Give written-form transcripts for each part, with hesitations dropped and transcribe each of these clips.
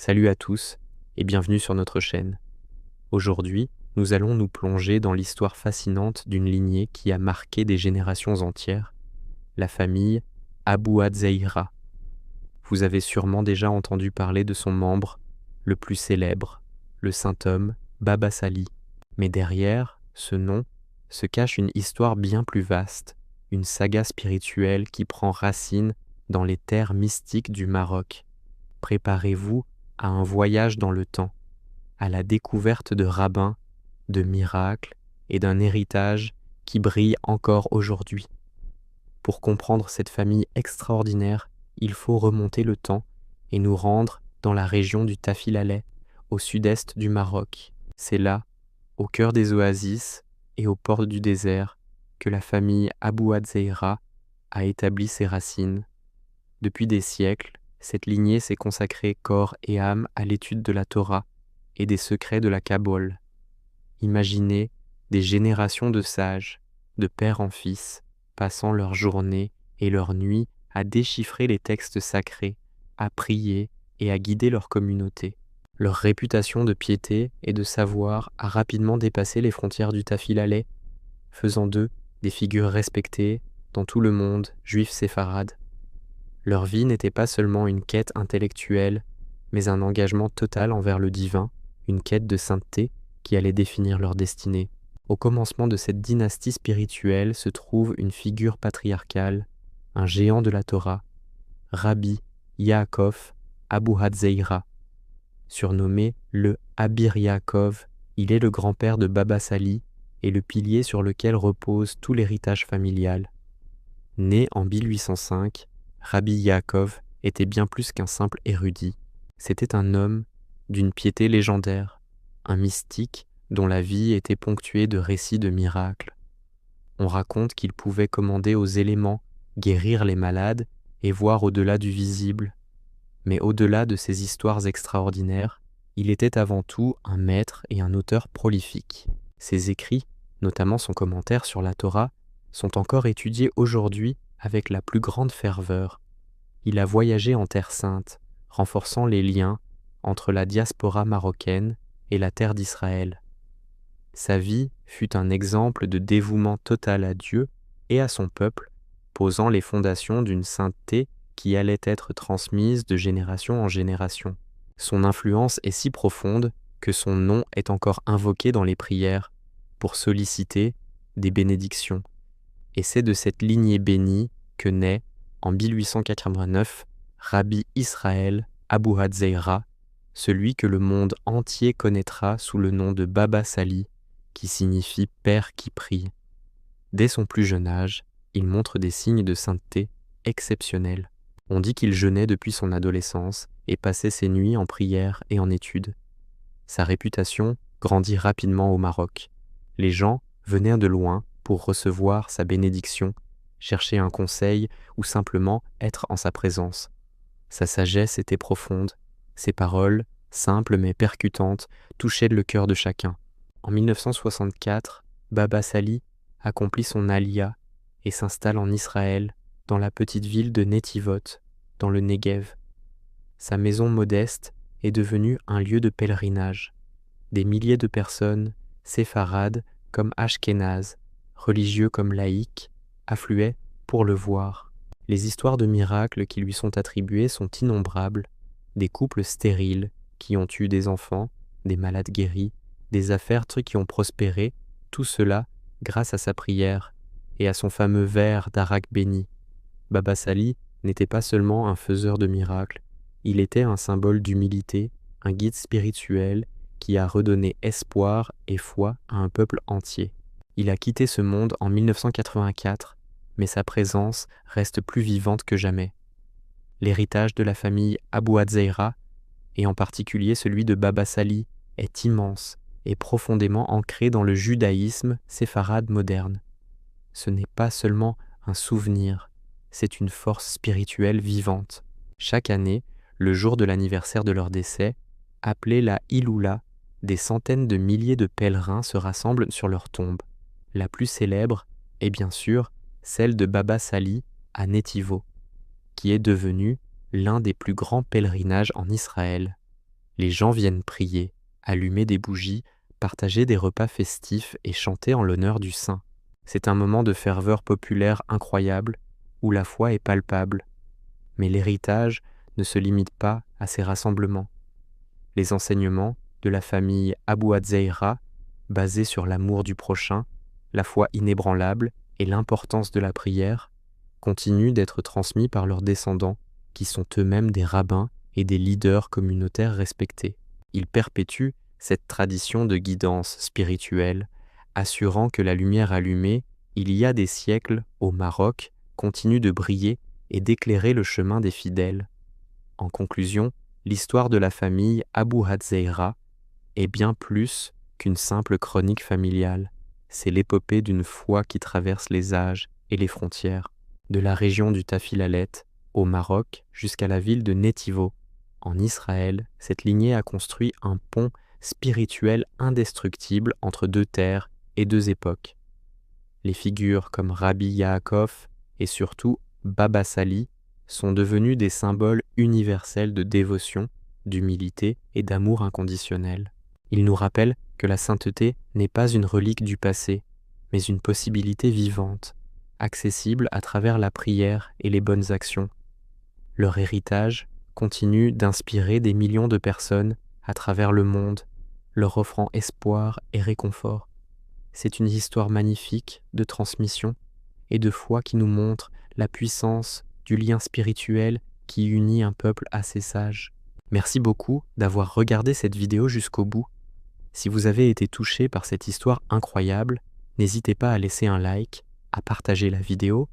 Salut à tous et bienvenue sur notre chaîne. Aujourd'hui, nous allons nous plonger dans l'histoire fascinante d'une lignée qui a marqué des générations entières, la famille Abu Zeira. Vous avez sûrement déjà entendu parler de son membre le plus célèbre, le saint homme Baba Sali. Mais derrière ce nom se cache une histoire bien plus vaste, une saga spirituelle qui prend racine dans les terres mystiques du Maroc. Préparez-vous à un voyage dans le temps, à la découverte de rabbins, de miracles et d'un héritage qui brille encore aujourd'hui. Pour comprendre cette famille extraordinaire, il faut remonter le temps et nous rendre dans la région du Tafilaleh, au sud-est du Maroc. C'est là, au cœur des oasis et aux portes du désert, que la famille Abu Zeira a établi ses racines. Depuis des siècles, cette lignée s'est consacrée corps et âme à l'étude de la Torah et des secrets de la Kabbale. Imaginez des générations de sages, de père en fils, passant leurs journées et leurs nuits à déchiffrer les textes sacrés, à prier et à guider leur communauté. Leur réputation de piété et de savoir a rapidement dépassé les frontières du Tafilaleh, faisant d'eux des figures respectées dans tout le monde juif séfarade. Leur vie n'était pas seulement une quête intellectuelle, mais un engagement total envers le divin, une quête de sainteté qui allait définir leur destinée. Au commencement de cette dynastie spirituelle se trouve une figure patriarcale, un géant de la Torah, Rabbi Yaakov Abu Zeira. Surnommé le Abir Yaakov, il est le grand-père de Baba Sali et le pilier sur lequel repose tout l'héritage familial. Né en 1805, Rabbi Yaakov était bien plus qu'un simple érudit. C'était un homme d'une piété légendaire, un mystique dont la vie était ponctuée de récits de miracles. On raconte qu'il pouvait commander aux éléments, guérir les malades et voir au-delà du visible. Mais au-delà de ces histoires extraordinaires, il était avant tout un maître et un auteur prolifique. Ses écrits, notamment son commentaire sur la Torah, sont encore étudiés aujourd'hui avec la plus grande ferveur. Il a voyagé en Terre Sainte, renforçant les liens entre la diaspora marocaine et la terre d'Israël. Sa vie fut un exemple de dévouement total à Dieu et à son peuple, posant les fondations d'une sainteté qui allait être transmise de génération en génération. Son influence est si profonde que son nom est encore invoqué dans les prières pour solliciter des bénédictions. Et c'est de cette lignée bénie que naît, en 1889, Rabbi Israël Abu Zeira, celui que le monde entier connaîtra sous le nom de Baba Sali, qui signifie « père qui prie ». Dès son plus jeune âge, il montre des signes de sainteté exceptionnels. On dit qu'il jeûnait depuis son adolescence et passait ses nuits en prière et en études. Sa réputation grandit rapidement au Maroc. Les gens venaient de loin pour recevoir sa bénédiction, chercher un conseil ou simplement être en sa présence. Sa sagesse était profonde, ses paroles, simples mais percutantes, touchaient le cœur de chacun. En 1964, Baba Sali accomplit son aliyah et s'installe en Israël, dans la petite ville de Netivot, dans le Negev. Sa maison modeste est devenue un lieu de pèlerinage. Des milliers de personnes, séfarades comme ashkénazes, religieux comme laïcs, affluaient pour le voir. Les histoires de miracles qui lui sont attribuées sont innombrables, des couples stériles qui ont eu des enfants, des malades guéris, des affaires qui ont prospéré, tout cela grâce à sa prière et à son fameux verre d'arak béni. Baba Sali n'était pas seulement un faiseur de miracles, il était un symbole d'humilité, un guide spirituel qui a redonné espoir et foi à un peuple entier. Il a quitté ce monde en 1984, mais sa présence reste plus vivante que jamais. L'héritage de la famille Abu Zeira, et en particulier celui de Baba Sali, est immense et profondément ancré dans le judaïsme séfarade moderne. Ce n'est pas seulement un souvenir, c'est une force spirituelle vivante. Chaque année, le jour de l'anniversaire de leur décès, appelé la Iloula, des centaines de milliers de pèlerins se rassemblent sur leur tombe. La plus célèbre est bien sûr celle de Baba Sali à Netivot, qui est devenue l'un des plus grands pèlerinages en Israël. Les gens viennent prier, allumer des bougies, partager des repas festifs et chanter en l'honneur du saint. C'est un moment de ferveur populaire incroyable où la foi est palpable. Mais l'héritage ne se limite pas à ces rassemblements. Les enseignements de la famille Abu Hadzeira, basés sur l'amour du prochain, la foi inébranlable et l'importance de la prière, continuent d'être transmis par leurs descendants, qui sont eux-mêmes des rabbins et des leaders communautaires respectés. Ils perpétuent cette tradition de guidance spirituelle, assurant que la lumière allumée, il y a des siècles, au Maroc, continue de briller et d'éclairer le chemin des fidèles. En conclusion, l'histoire de la famille Abu Hadzeira est bien plus qu'une simple chronique familiale. C'est l'épopée d'une foi qui traverse les âges et les frontières, de la région du Tafilalet, au Maroc, jusqu'à la ville de Netivo. En Israël, cette lignée a construit un pont spirituel indestructible entre deux terres et deux époques. Les figures comme Rabbi Yaakov et surtout Baba Sali sont devenues des symboles universels de dévotion, d'humilité et d'amour inconditionnel. Ils nous rappellent que la sainteté n'est pas une relique du passé, mais une possibilité vivante, accessible à travers la prière et les bonnes actions. Leur héritage continue d'inspirer des millions de personnes à travers le monde, leur offrant espoir et réconfort. C'est une histoire magnifique de transmission et de foi qui nous montre la puissance du lien spirituel qui unit un peuple assez sage. Merci beaucoup d'avoir regardé cette vidéo jusqu'au bout. Si vous avez été touché par cette histoire incroyable, n'hésitez pas à laisser un like, à partager la vidéo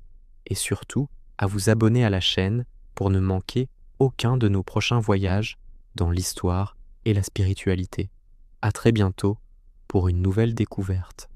et surtout à vous abonner à la chaîne pour ne manquer aucun de nos prochains voyages dans l'histoire et la spiritualité. À très bientôt pour une nouvelle découverte.